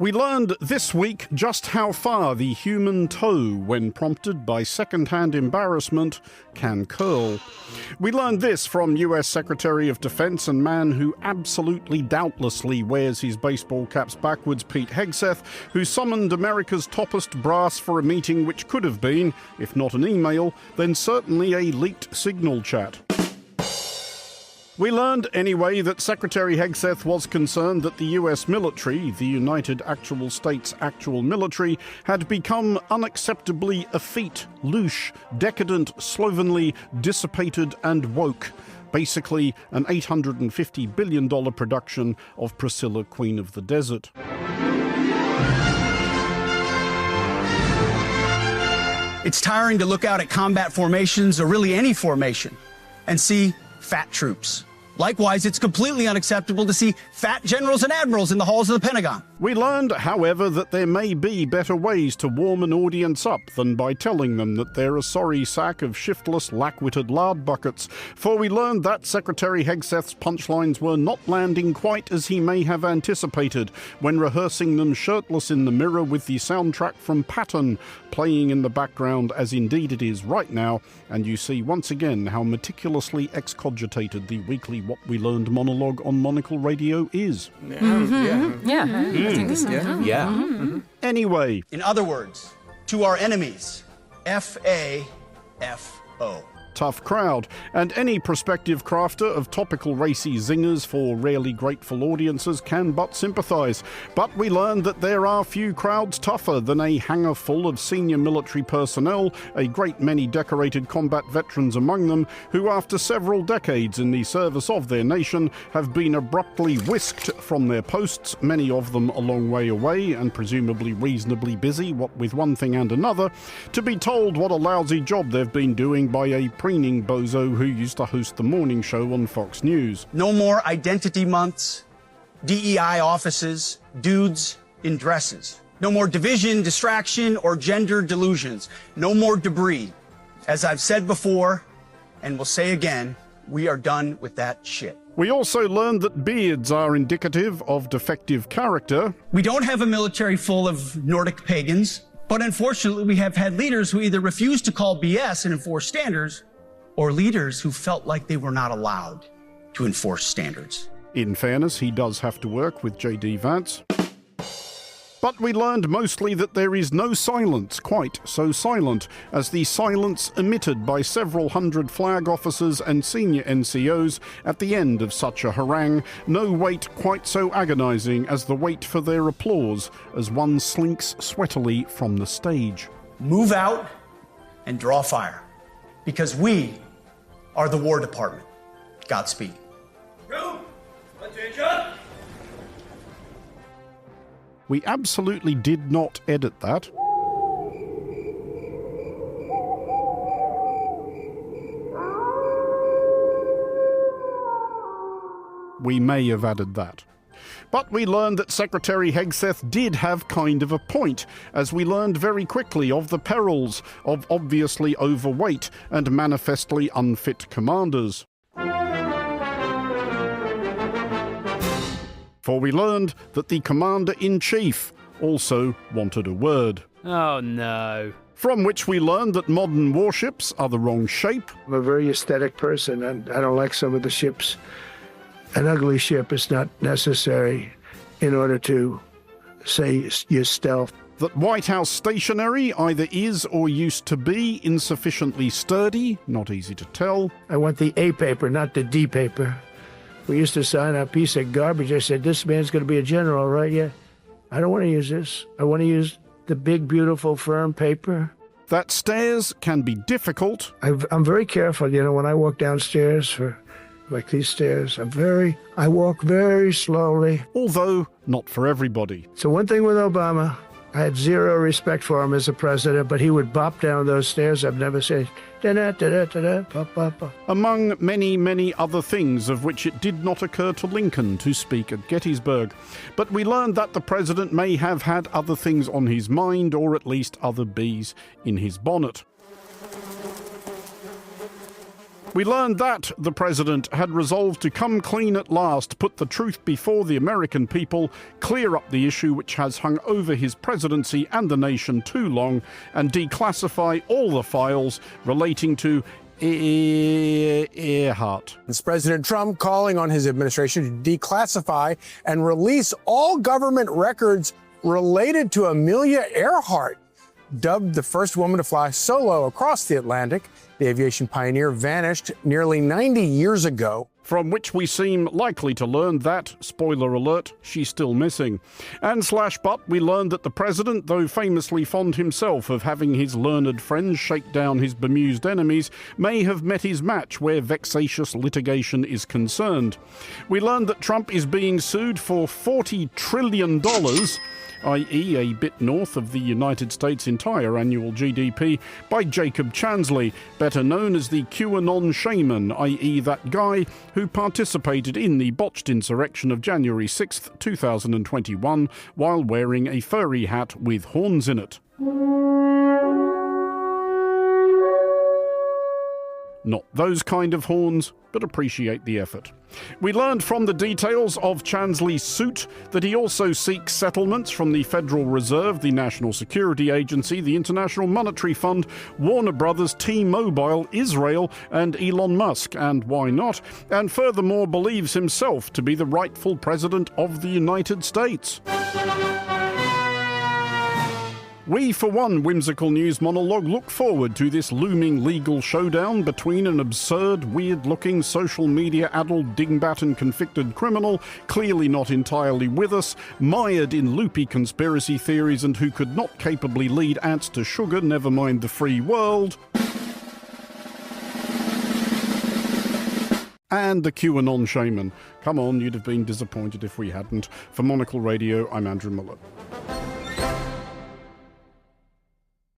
We learned this week just how far the human toe, when prompted by second-hand embarrassment, can curl. We learned this from US Secretary of Defense and man who absolutely doubtlessly wears his baseball caps backwards, Pete Hegseth, who summoned America's toppest brass for a meeting which could have been, if not an email, then certainly a leaked signal chat. We learned, anyway, that Secretary Hegseth was concerned that the US military, the United Actual States Actual Military, had become unacceptably effete, louche, decadent, slovenly, dissipated and woke. Basically, an $850 billion production of Priscilla, Queen of the Desert. It's tiring to look out at combat formations, or really any formation, and see fat troops. Likewise, it's completely unacceptable to see fat generals and admirals in the halls of the Pentagon. We learned, however, that there may be better ways to warm an audience up than by telling them that they're a sorry sack of shiftless, lack-witted lard buckets. For we learned that Secretary Hegseth's punchlines were not landing quite as he may have anticipated when rehearsing them shirtless in the mirror with the soundtrack from Patton playing in the background, as indeed it is right now, and you see once again how meticulously excogitated the weekly What We Learned monologue on Monocle Radio is. I think so. Anyway. In other words, to our enemies, F-A-F-O. Tough crowd, and any prospective crafter of topical racy zingers for rarely grateful audiences can but sympathise. But we learned that there are few crowds tougher than a hangar full of senior military personnel, a great many decorated combat veterans among them, who after several decades in the service of their nation have been abruptly whisked from their posts, many of them a long way away and presumably reasonably busy, what with one thing and another, to be told what a lousy job they've been doing by a preening bozo who used to host the morning show on Fox News. No more identity months, DEI offices, dudes in dresses. No more division, distraction, or gender delusions. No more debris. As I've said before, and will say again, we are done with that shit. We also learned that beards are indicative of defective character. We don't have a military full of Nordic pagans, but unfortunately we have had leaders who either refuse to call BS and enforce standards, or leaders who felt like they were not allowed to enforce standards. In fairness, he does have to work with J.D. Vance. But we learned mostly that there is no silence quite so silent as the silence emitted by several hundred flag officers and senior NCOs at the end of such a harangue, no wait quite so agonizing as the wait for their applause as one slinks sweatily from the stage. Move out and draw fire, because we are the War Department. Godspeed. Attention! We absolutely did not edit that. We may have added that. But we learned that Secretary Hegseth did have kind of a point, as we learned very quickly of the perils of obviously overweight and manifestly unfit commanders. For we learned that the Commander-in-Chief also wanted a word. Oh no. From which we learned that modern warships are the wrong shape. I'm a very aesthetic person, and I don't like some of the ships. An ugly ship is not necessary in order to, say, use stealth. That White House stationery either is or used to be insufficiently sturdy, not easy to tell. I want the A paper, not the D paper. We used to sign a piece of garbage. I said, this man's going to be a general, right? Yeah. I don't want to use this. I want to use the big, beautiful, firm paper. That stairs can be difficult. I'm very careful, you know, when I walk downstairs like these stairs. I walk very slowly. Although not for everybody. So one thing with Obama, I had zero respect for him as a president, but he would bop down those stairs. I've never said, da-da-da-da-da-da, pop, pop, pop. Among many, many other things of which it did not occur to Lincoln to speak at Gettysburg. But we learned that the president may have had other things on his mind, or at least other bees in his bonnet. We learned that the president had resolved to come clean at last, put the truth before the American people, clear up the issue which has hung over his presidency and the nation too long, and declassify all the files relating to Earhart. It's President Trump calling on his administration to declassify and release all government records related to Amelia Earhart. Dubbed the first woman to fly solo across the Atlantic, the aviation pioneer vanished nearly 90 years ago. From which we seem likely to learn that, spoiler alert, she's still missing. And but we learned that the president, though famously fond himself of having his learned friends shake down his bemused enemies, may have met his match where vexatious litigation is concerned. We learned that Trump is being sued for $40 trillion, i.e. a bit north of the United States' entire annual GDP, by Jacob Chansley, better known as the Q-Anon shaman, i.e. that guy who participated in the botched insurrection of January 6th, 2021, while wearing a furry hat with horns in it. Not those kind of horns, but appreciate the effort. We learned from the details of Chansley's suit that he also seeks settlements from the Federal Reserve, the National Security Agency, the International Monetary Fund, Warner Brothers, T-Mobile, Israel, and Elon Musk, and why not, and furthermore believes himself to be the rightful president of the United States. We, for one whimsical news monologue, look forward to this looming legal showdown between an absurd, weird-looking, social media-addled dingbat and convicted criminal, clearly not entirely with us, mired in loopy conspiracy theories and who could not capably lead ants to sugar, never mind the free world, and the Q-Anon shaman. Come on, you'd have been disappointed if we hadn't. For Monocle Radio, I'm Andrew Mueller.